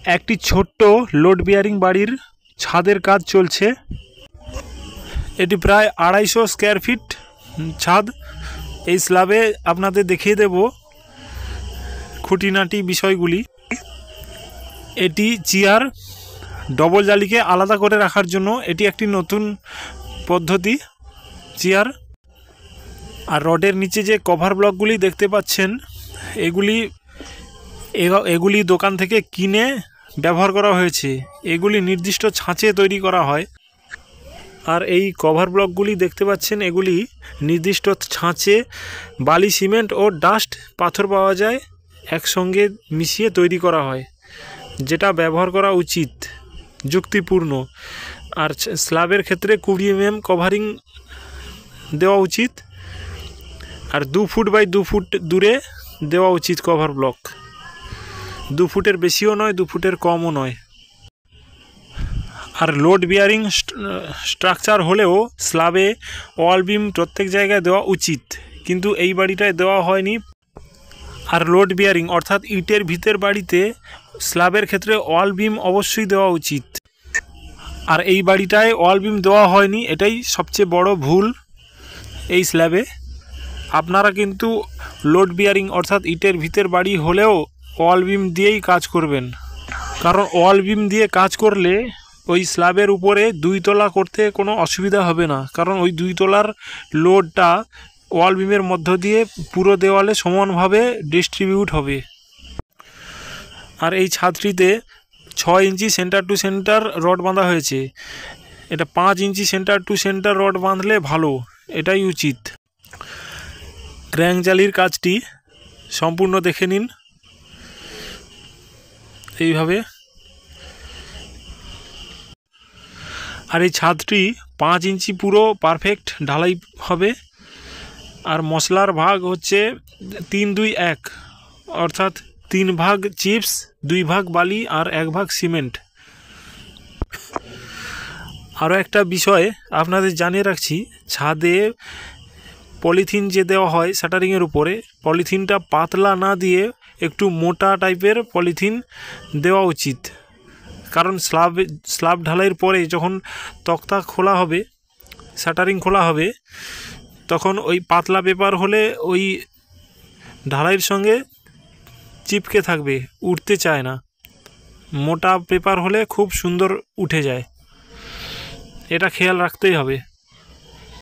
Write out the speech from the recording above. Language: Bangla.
একটি ছোট্ট লোড বিয়ারিং বাড়ির ছাদের কাজ চলছে। এটি প্রায় 250 স্কোয়ার ফিট ছাদ। এই স্ল্যাবে আপনাদের দেখিয়ে দেব খুঁটিনাটি বিষয়গুলি। এটি চেয়ার ডবল জালিকে আলাদা করে রাখার জন্য এটি একটি নতুন পদ্ধতি চেয়ার। আর রডের নিচে যে কভার ব্লকগুলি দেখতে পাচ্ছেন এগুলি দোকান থেকে কিনে ব্যবহার করা হয়েছে। এগুলি নির্দিষ্ট ছাঁচে তৈরি করা হয়। আর এই কভার ব্লকগুলি দেখতে পাচ্ছেন এগুলি নির্দিষ্ট ছাঁচে বালি, সিমেন্ট ও ডাস্ট পাথর পাওয়া যায়, একসঙ্গে মিশিয়ে তৈরি করা হয়, যেটা ব্যবহার করা উচিত, যুক্তিপূর্ণ। আর স্ল্যাবের ক্ষেত্রে 20 mm কভারিং দেওয়া উচিত। আর 2 ফুট বাই 2 ফুট দূরে দেওয়া উচিত কভার ব্লক। 2 ফুটের বেশিও নয়, 2 ফুটের কমও নয়। আর লোড বিয়ারিং স্ট্রাকচার হলেও স্ল্যাবে ওয়াল বিম প্রত্যেক জায়গায় দেওয়া উচিত, কিন্তু এই বাড়িটায় দেওয়া হয়নি। আর লোড বিয়ারিং অর্থাৎ ইটের ভিতের বাড়িতে স্ল্যাবের ক্ষেত্রে ওয়াল বিম অবশ্যই দেওয়া উচিত। আর এই বাড়িটায় ওয়াল বিম দেওয়া হয়নি, এটাই সবচেয়ে বড় ভুল এই স্ল্যাবে। আপনারা কিন্তু লোড বিয়ারিং অর্থাৎ ইটের ভিতের বাড়ি হলেও ওয়াল বিম দিয়েই কাজ করবেন, কারণ ওয়াল বিম দিয়ে কাজ করলে ওই স্ল্যাবের উপরে 2 তলা করতে কোনো অসুবিধা হবে না, কারণ ওই 2 তলার লোডটা ওয়াল বিমের মধ্য দিয়ে পুরো দেওয়ালে সমানভাবে ডিস্ট্রিবিউট হবে। আর এই ছাদটিতে 6 ইঞ্চি সেন্টার টু সেন্টার রড বাঁধা হয়েছে। এটা 5 ইঞ্চি সেন্টার টু সেন্টার রড বাঁধলে ভালো, এটাই উচিত। ক্র্যাঙ্ক জালির কাজটি সম্পূর্ণ দেখে নিন এইভাবে। আর এই ছাদটি 5 ইঞ্চি পুরো পারফেক্ট ঢালাই হবে। আর মশলার ভাগ হচ্ছে 3-2-1, অর্থাৎ 3 ভাগ চিপস, 2 ভাগ বালি আর 1 ভাগ সিমেন্ট। আরও একটা বিষয় আপনাদের জানিয়ে রাখছি, ছাদে পলিথিন যে দেওয়া হয় শাটারিংয়ের উপরে, পলিথিনটা পাতলা না দিয়ে একটু মোটা টাইপের পলিথিন দেওয়া উচিত, কারণ স্ল্যাব ঢালাইয়ের পরে যখন তক্তা খোলা হবে, শাটারিং খোলা হবে, তখন ওই পাতলা পেপার হলে ওই ঢালাইয়ের সঙ্গে চিপকে থাকবে, উঠতে চায় না। মোটা পেপার হলে খুব সুন্দর উঠে যায়, এটা খেয়াল রাখতেই হবে।